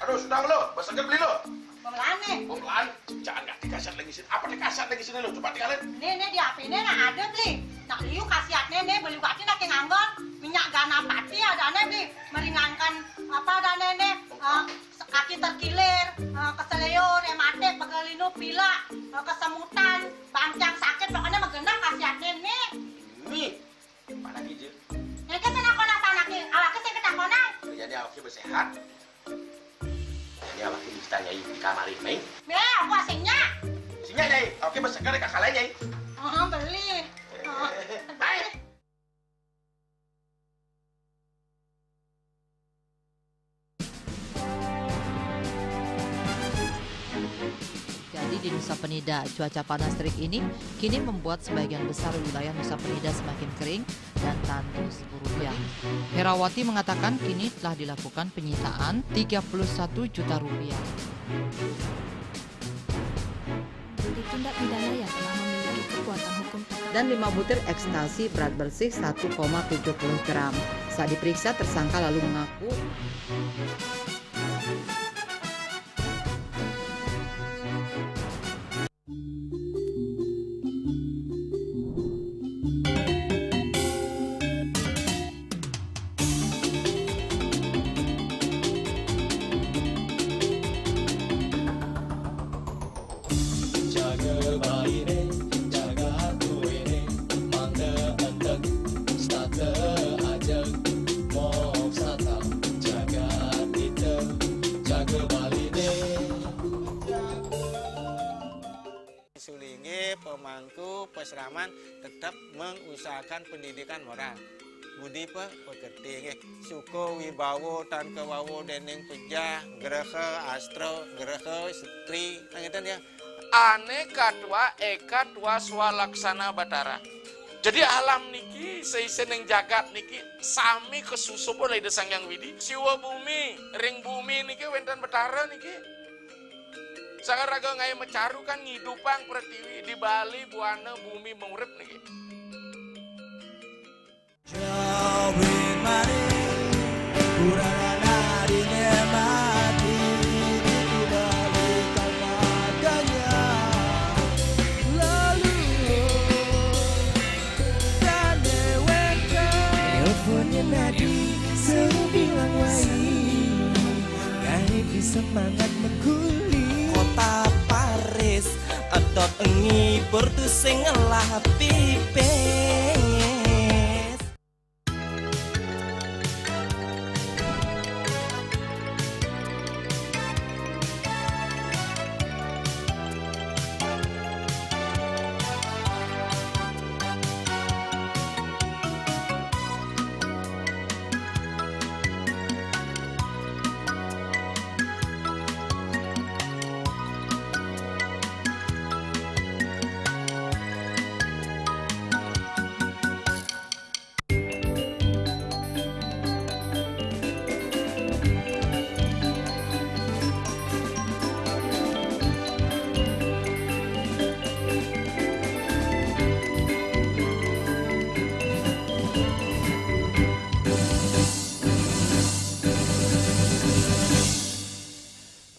Aduh, sudah lo, bersegel beli lo. Memelan nih. Memelan, jangan nggak dikasih lagi sini. Apa dikasih lagi sini lo? Coba tinggalin. Ini di HP ini nggak ada beli. Nak liu kasihatnya nih beli bati nak nganggon minyak gana pati ada nih beli meringankan apa ada nih kaki terkilir, keseleur, rematik, pegelinu, pilak, kesemutan, bancang sakit pokoknya megenang kasihatnya nih. Ini mana gitu? Ini kan saya nak anaknya, awaknya saya ketak konang. Jadi awaknya bersehat. Jadi awaknya bisa nyai di kamar ini. Aku asingnya. Asingnya nyai, awaknya bersegar kakak lain nyai. Beli. Baik. Jadi di Nusa Penida, cuaca panas terik ini kini membuat sebagian besar wilayah Nusa Penida semakin kering dan tandus rupiah. Herawati mengatakan kini telah dilakukan penyitaan 31 juta rupiah. Tindak pidana yang telah memiliki kekuatan hukum Dan 5 butir ekstasi berat bersih 1,70 gram. Saat diperiksa, tersangka lalu mengaku pemangku peseraman tetap mengusahakan pendidikan moral. Budi pekerti suko wibawo tan kewawo dening pejah grehe astro grehe setri nangeten ya. Aneka tua eka tua swalaksana batara. Jadi alam niki seisen yang jagat niki sami kesusup oleh desang yang widi. Siwa bumi, ring bumi niki wenten batara niki. Sangat raga ngai mecaru kan ngidupang pertiwi di Bali buana bumi mengurip niki. Semangat mengguli kota Paris atau engi bertu sing ngelah pipes.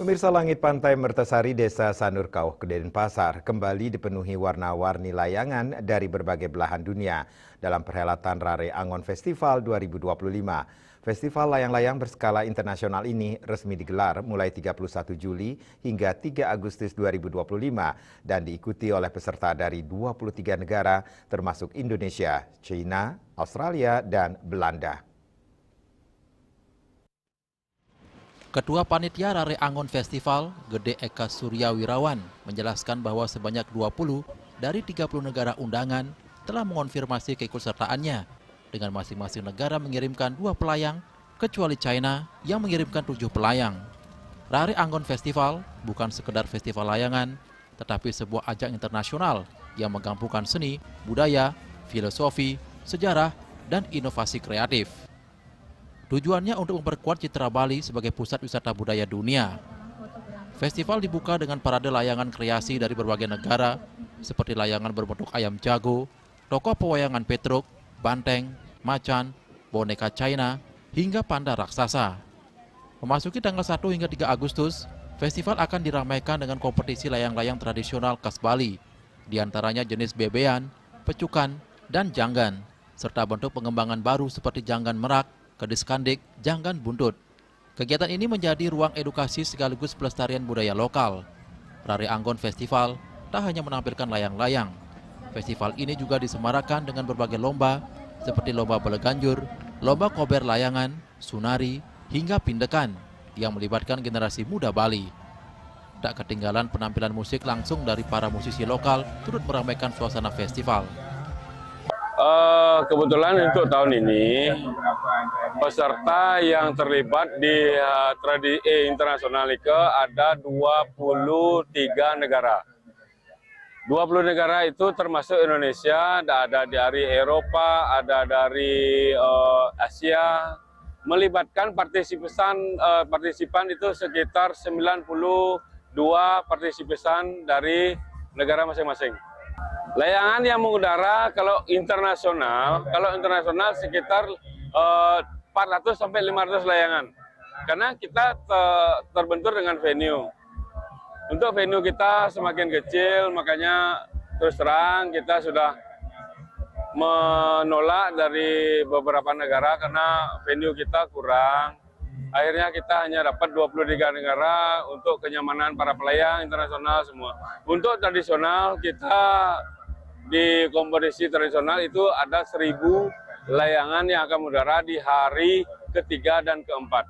Pemirsa, langit pantai Mertasari, Desa Sanurkauh, Denpasar kembali dipenuhi warna-warni layangan dari berbagai belahan dunia dalam perhelatan Rare Angon Festival 2025. Festival layang-layang berskala internasional ini resmi digelar mulai 31 Juli hingga 3 Agustus 2025 dan diikuti oleh peserta dari 23 negara termasuk Indonesia, China, Australia, dan Belanda. Ketua Panitia Rare Angon Festival, Gede Eka Surya Wirawan, menjelaskan bahwa sebanyak 20 dari 30 negara undangan telah mengonfirmasi keikutsertaannya, dengan masing-masing negara mengirimkan 2 pelayang, kecuali China yang mengirimkan 7 pelayang. Rare Angon Festival bukan sekedar festival layangan, tetapi sebuah ajang internasional yang menggabungkan seni, budaya, filosofi, sejarah, dan inovasi kreatif. Tujuannya untuk memperkuat citra Bali sebagai pusat wisata budaya dunia. Festival dibuka dengan parade layangan kreasi dari berbagai negara, seperti layangan berbentuk ayam jago, tokoh pewayangan Petruk, banteng, macan, boneka China, hingga panda raksasa. Memasuki tanggal 1 hingga 3 Agustus, festival akan diramaikan dengan kompetisi layang-layang tradisional khas Bali, diantaranya jenis bebean, pecukan, dan janggan, serta bentuk pengembangan baru seperti janggan merak, kedis kandik, janggan buntut. Kegiatan ini menjadi ruang edukasi sekaligus pelestarian budaya lokal. Rare Angon Festival tak hanya menampilkan layang-layang. Festival ini juga disemarakan dengan berbagai lomba seperti lomba beleganjur, lomba kober layangan, sunari, hingga pindekan yang melibatkan generasi muda Bali. Tak ketinggalan penampilan musik langsung dari para musisi lokal turut meramaikan suasana festival. Kebetulan untuk tahun ini peserta yang terlibat di internasional IKE ada 23 negara. 20 negara itu termasuk Indonesia, ada dari Eropa, ada dari Asia. Melibatkan partisipan itu sekitar 92 partisipan dari negara masing-masing. Layangan yang mengudara kalau internasional sekitar 400 sampai 500 layangan. Karena kita terbentur dengan venue. Untuk venue kita semakin kecil, makanya terus terang kita sudah menolak dari beberapa negara karena venue kita kurang. Akhirnya kita hanya dapat 23 negara untuk kenyamanan para pelayang internasional semua. Untuk tradisional kita di kompetisi tradisional itu ada 1.000 layangan yang akan mengudara di hari ketiga dan keempat.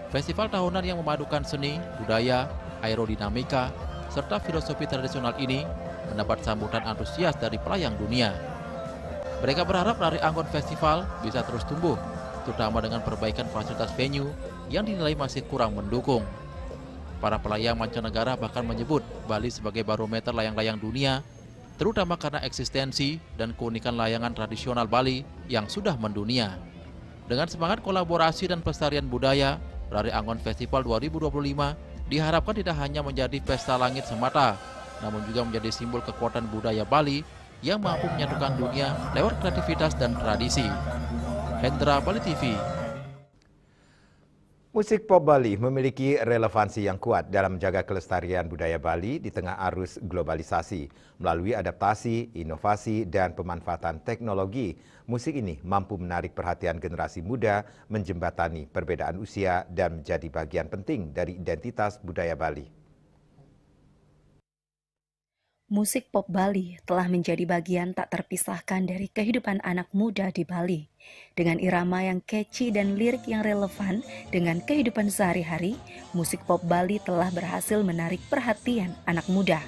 Festival tahunan yang memadukan seni, budaya, aerodinamika, serta filosofi tradisional ini mendapat sambutan antusias dari pelayang dunia. Mereka berharap Rare Angon Festival bisa terus tumbuh, terutama dengan perbaikan fasilitas venue yang dinilai masih kurang mendukung. Para pelayang mancanegara bahkan menyebut Bali sebagai barometer layang-layang dunia, terutama karena eksistensi dan keunikan layangan tradisional Bali yang sudah mendunia. Dengan semangat kolaborasi dan pelestarian budaya, Rare Angon Festival 2025 diharapkan tidak hanya menjadi pesta langit semata, namun juga menjadi simbol kekuatan budaya Bali yang mampu menyatukan dunia lewat kreativitas dan tradisi. Hendra, Bali TV. Musik pop Bali memiliki relevansi yang kuat dalam menjaga kelestarian budaya Bali di tengah arus globalisasi. Melalui adaptasi, inovasi, dan pemanfaatan teknologi, musik ini mampu menarik perhatian generasi muda, menjembatani perbedaan usia, dan menjadi bagian penting dari identitas budaya Bali. Musik pop Bali telah menjadi bagian tak terpisahkan dari kehidupan anak muda di Bali. Dengan irama yang catchy dan lirik yang relevan dengan kehidupan sehari-hari, musik pop Bali telah berhasil menarik perhatian anak muda.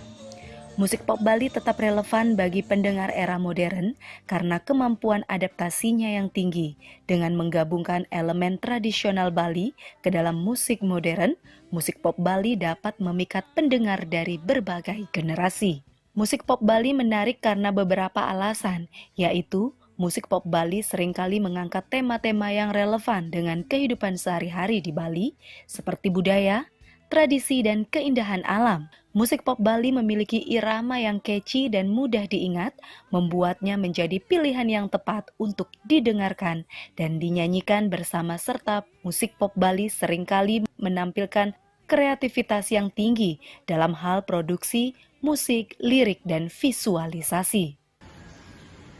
Musik pop Bali tetap relevan bagi pendengar era modern karena kemampuan adaptasinya yang tinggi. Dengan menggabungkan elemen tradisional Bali ke dalam musik modern, musik pop Bali dapat memikat pendengar dari berbagai generasi. Musik pop Bali menarik karena beberapa alasan, yaitu musik pop Bali seringkali mengangkat tema-tema yang relevan dengan kehidupan sehari-hari di Bali, seperti budaya, tradisi, dan keindahan alam. Musik pop Bali memiliki irama yang catchy dan mudah diingat, membuatnya menjadi pilihan yang tepat untuk didengarkan dan dinyanyikan bersama, serta musik pop Bali seringkali menampilkan kreativitas yang tinggi dalam hal produksi, musik, lirik, dan visualisasi.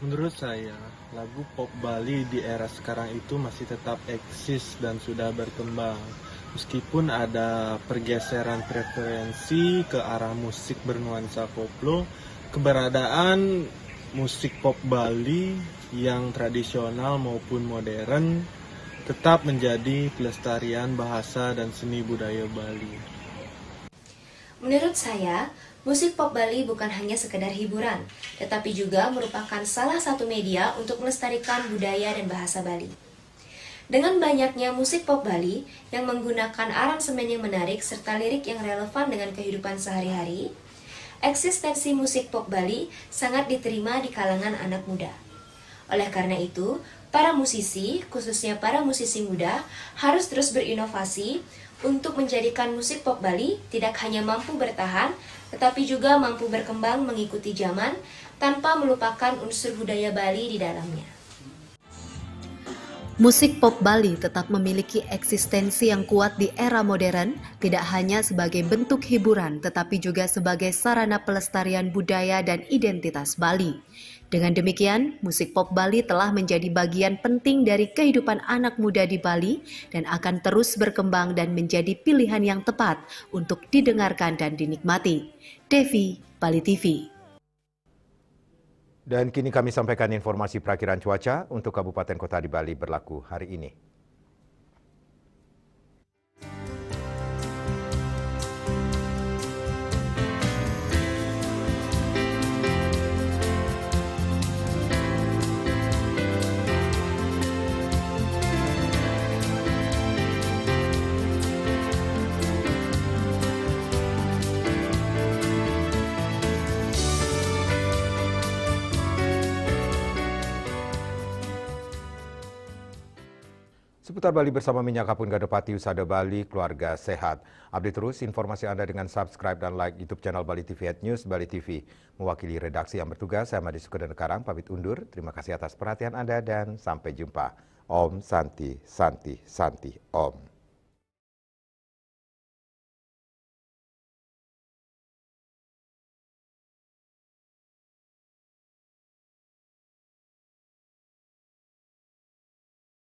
Menurut saya, lagu pop Bali di era sekarang itu masih tetap eksis dan sudah berkembang. Meskipun ada pergeseran preferensi ke arah musik bernuansa koplo, keberadaan musik pop Bali yang tradisional maupun modern tetap menjadi pelestarian bahasa dan seni budaya Bali. Menurut saya, musik pop Bali bukan hanya sekedar hiburan, tetapi juga merupakan salah satu media untuk melestarikan budaya dan bahasa Bali. Dengan banyaknya musik pop Bali yang menggunakan aransemen yang menarik serta lirik yang relevan dengan kehidupan sehari-hari, eksistensi musik pop Bali sangat diterima di kalangan anak muda. Oleh karena itu, para musisi, khususnya para musisi muda, harus terus berinovasi untuk menjadikan musik pop Bali tidak hanya mampu bertahan, tetapi juga mampu berkembang mengikuti zaman tanpa melupakan unsur budaya Bali di dalamnya. Musik pop Bali tetap memiliki eksistensi yang kuat di era modern, tidak hanya sebagai bentuk hiburan, tetapi juga sebagai sarana pelestarian budaya dan identitas Bali. Dengan demikian, musik pop Bali telah menjadi bagian penting dari kehidupan anak muda di Bali dan akan terus berkembang dan menjadi pilihan yang tepat untuk didengarkan dan dinikmati. Devi, Bali TV. Dan kini kami sampaikan informasi perakiran cuaca untuk kabupaten kota di Bali berlaku hari ini. Seputar Bali bersama Minyak Kapun Gadopati Usada Bali, keluarga sehat. Update terus informasi Anda dengan subscribe dan like YouTube channel Bali TV @News Bali TV. Mewakili redaksi yang bertugas, saya Madi Sukadan Karang pamit undur. Terima kasih atas perhatian Anda dan sampai jumpa. Om Santi, Santi, Santi, Om.